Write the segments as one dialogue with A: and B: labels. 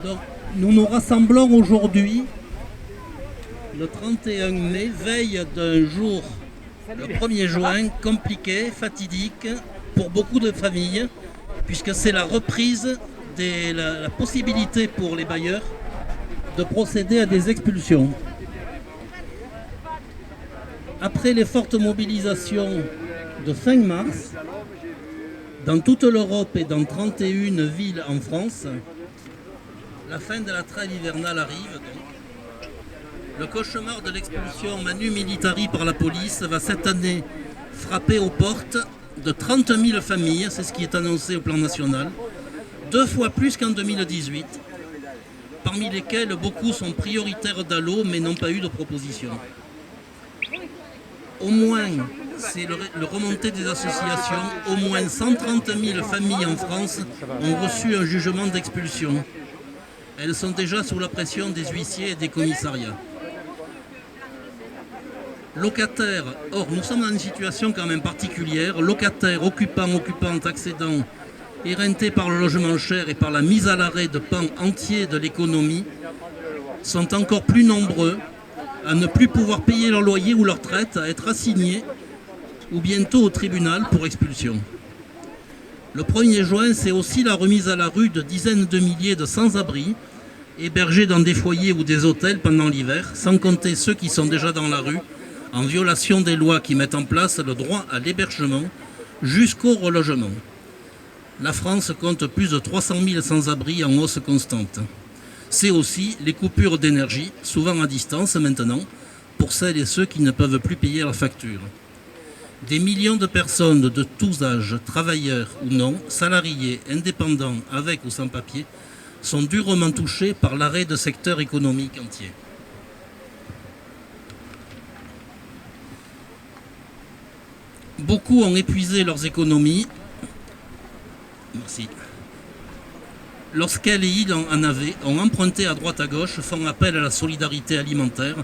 A: Donc, nous nous rassemblons aujourd'hui, le 31 mai, veille d'un jour, le 1er juin, compliqué, fatidique pour beaucoup de familles, puisque c'est la reprise, la possibilité pour les bailleurs de procéder à des expulsions. Après les fortes mobilisations de fin mars, dans toute l'Europe et dans 31 villes en France, la fin de la trêve hivernale arrive donc. Le cauchemar de l'expulsion manu militari par la police va cette année frapper aux portes de 30 000 familles, c'est ce qui est annoncé au plan national, 2 fois plus qu'en 2018, parmi lesquelles beaucoup sont prioritaires d'ALLO mais n'ont pas eu de proposition. Au moins, c'est le remonté des associations, au moins 130 000 familles en France ont reçu un jugement d'expulsion. Elles sont déjà sous la pression des huissiers et des commissariats. Locataires, or nous sommes dans une situation quand même particulière, locataires, occupants, occupantes, accédants, éreintés par le logement cher et par la mise à l'arrêt de pans entiers de l'économie, sont encore plus nombreux à ne plus pouvoir payer leur loyer ou leur traite, à être assignés ou bientôt au tribunal pour expulsion. Le 1er juin, c'est aussi la remise à la rue de dizaines de milliers de sans-abri, hébergés dans des foyers ou des hôtels pendant l'hiver, sans compter ceux qui sont déjà dans la rue, en violation des lois qui mettent en place le droit à l'hébergement jusqu'au relogement. La France compte plus de 300 000 sans-abri en hausse constante. C'est aussi les coupures d'énergie, souvent à distance maintenant, pour celles et ceux qui ne peuvent plus payer leur facture. Des millions de personnes de tous âges, travailleurs ou non, salariés, indépendants, avec ou sans papier, sont durement touchés par l'arrêt de secteurs économiques entiers. Beaucoup ont épuisé leurs économies. Merci. Lorsqu'elles et ils en avaient, ont emprunté à droite à gauche, font appel à la solidarité alimentaire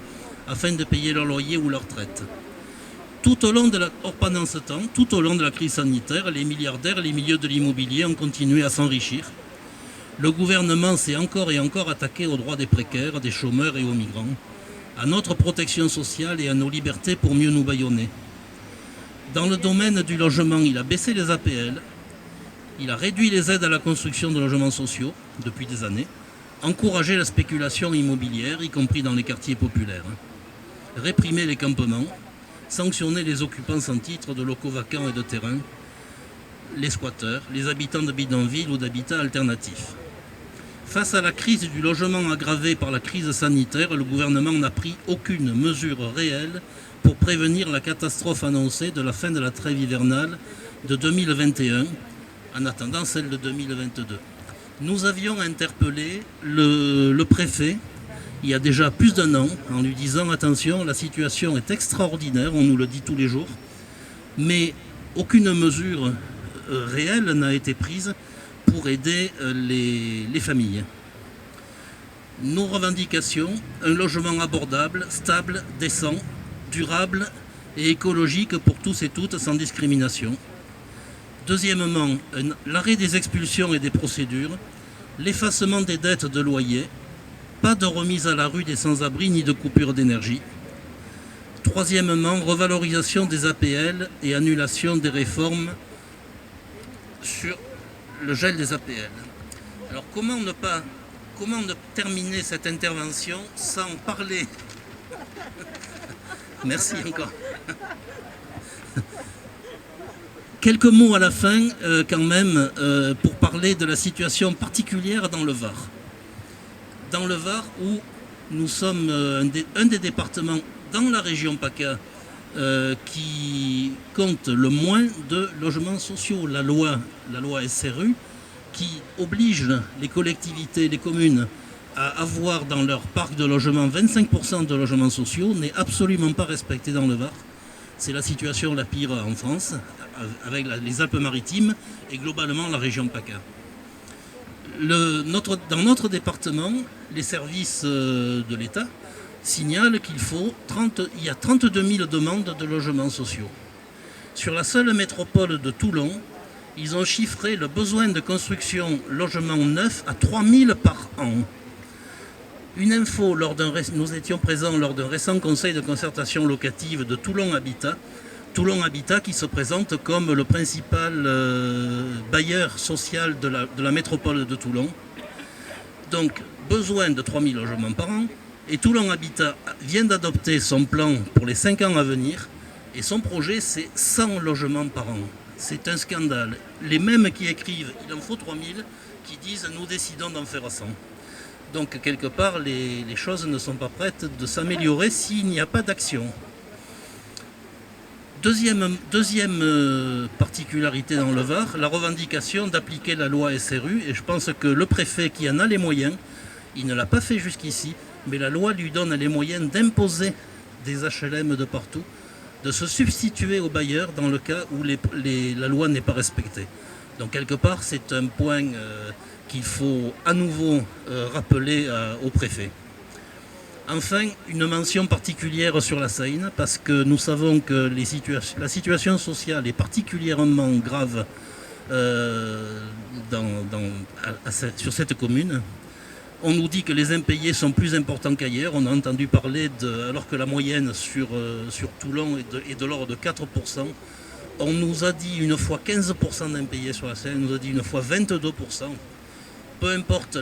A: afin de payer leur loyer ou leur traite. Pendant ce temps, tout au long de la crise sanitaire, les milliardaires, les milieux de l'immobilier ont continué à s'enrichir. Le gouvernement s'est encore et encore attaqué aux droits des précaires, des chômeurs et aux migrants, à notre protection sociale et à nos libertés pour mieux nous bâillonner. Dans le domaine du logement, il a baissé les APL, il a réduit les aides à la construction de logements sociaux depuis des années, encouragé la spéculation immobilière, y compris dans les quartiers populaires, réprimé les campements, sanctionner les occupants sans titre de locaux vacants et de terrains, les squatteurs, les habitants de bidonvilles ou d'habitats alternatifs. Face à la crise du logement aggravée par la crise sanitaire, le gouvernement n'a pris aucune mesure réelle pour prévenir la catastrophe annoncée de la fin de la trêve hivernale de 2021, en attendant celle de 2022. Nous avions interpellé le préfet il y a déjà plus d'1 an, en lui disant « Attention, la situation est extraordinaire, on nous le dit tous les jours, mais aucune mesure réelle n'a été prise pour aider les familles. » Nos revendications, un logement abordable, stable, décent, durable et écologique pour tous et toutes sans discrimination. Deuxièmement, l'arrêt des expulsions et des procédures, l'effacement des dettes de loyer, pas de remise à la rue des sans-abri ni de coupure d'énergie. Troisièmement, revalorisation des APL et annulation des réformes sur le gel des APL. Alors comment ne terminer cette intervention sans parler Merci encore. Quelques mots à la fin quand même pour parler de la situation particulière dans le Var. Dans le Var où nous sommes un des départements dans la région PACA qui compte le moins de logements sociaux. La loi SRU qui oblige les collectivités, les communes à avoir dans leur parc de logements 25% de logements sociaux n'est absolument pas respectée dans le Var. C'est la situation la pire en France, avec les Alpes-Maritimes et globalement la région PACA. Dans notre département, les services de l'État signalent qu'il y a 32 000 demandes de logements sociaux. Sur la seule métropole de Toulon, Ils ont chiffré le besoin de construction logement neuf à 3000 par an. Une info, nous étions présents lors d'un récent conseil de concertation locative de Toulon Habitat. Toulon Habitat qui se présente comme le principal bailleur social de la métropole de Toulon. Donc, besoin de 3000 logements par an. Et Toulon Habitat vient d'adopter son plan pour les 5 ans à venir. Et son projet, c'est 100 logements par an. C'est un scandale. Les mêmes qui écrivent « il en faut 3000 » qui disent « nous décidons d'en faire 100 ». Donc, quelque part, les choses ne sont pas prêtes de s'améliorer s'il n'y a pas d'action. Deuxième particularité dans le Var, la revendication d'appliquer la loi SRU. Et je pense que le préfet qui en a les moyens, il ne l'a pas fait jusqu'ici, mais la loi lui donne les moyens d'imposer des HLM de partout, de se substituer aux bailleurs dans le cas où la loi n'est pas respectée. Donc quelque part, c'est un point qu'il faut à nouveau rappeler au préfet. Enfin, une mention particulière sur la Seine, parce que nous savons que la situation sociale est particulièrement grave sur cette commune. On nous dit que les impayés sont plus importants qu'ailleurs. On a entendu parler, alors que la moyenne sur Toulon est de l'ordre de 4%. On nous a dit une fois 15% d'impayés sur la Seine, on nous a dit une fois 22%. Peu importe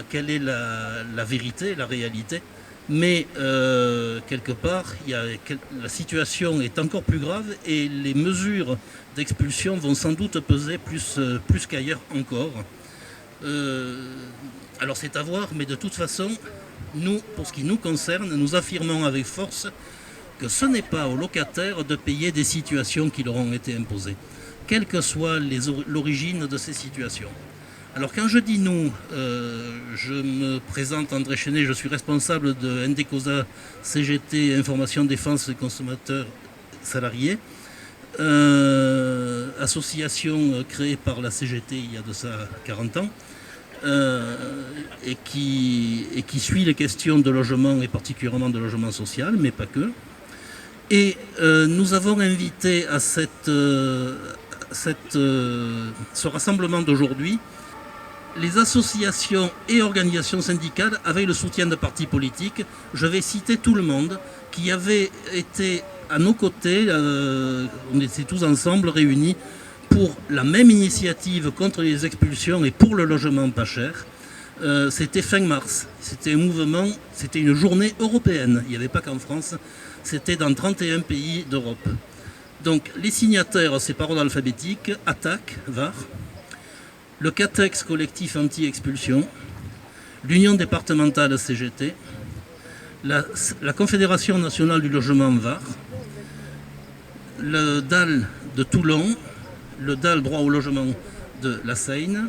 A: quelle est la vérité, la réalité. Mais quelque part, la situation est encore plus grave et les mesures d'expulsion vont sans doute peser plus qu'ailleurs encore. Alors c'est à voir, mais de toute façon, nous, pour ce qui nous concerne, nous affirmons avec force que ce n'est pas aux locataires de payer des situations qui leur ont été imposées, quelle que soit l'origine de ces situations. Alors quand je dis nous, je me présente André Chenet, je suis responsable de Ndecosa CGT Information Défense des consommateurs salariés, association créée par la CGT il y a de ça 40 ans, et qui suit les questions de logement et particulièrement de logement social, mais pas que. Et nous avons invité à ce rassemblement d'aujourd'hui les associations et organisations syndicales avec le soutien de partis politiques. Je vais citer tout le monde qui avait été à nos côtés, on était tous ensemble réunis pour la même initiative contre les expulsions et pour le logement pas cher. C'était fin mars, c'était un mouvement, c'était une journée européenne, il n'y avait pas qu'en France, c'était dans 31 pays d'Europe. Donc les signataires, c'est par ordre alphabétique, ATTAC, Var, le CATEX collectif anti-expulsion, l'Union départementale CGT, la Confédération nationale du logement Var, le DAL de Toulon, le DAL droit au logement de la Seine,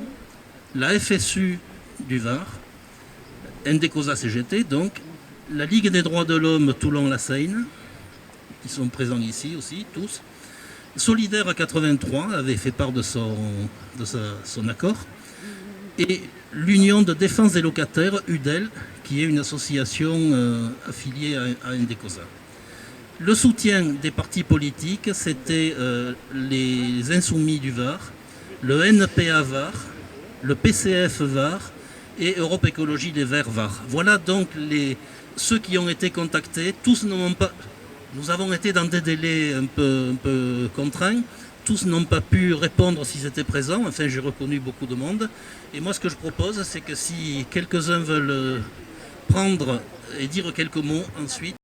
A: la FSU du Var, Ndecosa CGT, donc, la Ligue des droits de l'homme Toulon-La Seine, qui sont présents ici aussi, tous. Solidaire 83 avait fait part de son accord. Et l'Union de défense des locataires, UDEL, qui est une association affiliée à Ndecosa. Le soutien des partis politiques, c'était les Insoumis du Var, le NPA Var, le PCF Var et Europe Écologie Les Verts Var. Voilà donc ceux qui ont été contactés. Tous n'ont pas... Nous avons été dans des délais un peu contraints. Tous n'ont pas pu répondre s'ils étaient présents. Enfin, j'ai reconnu beaucoup de monde. Et moi, ce que je propose, c'est que si quelques-uns veulent prendre et dire quelques mots ensuite,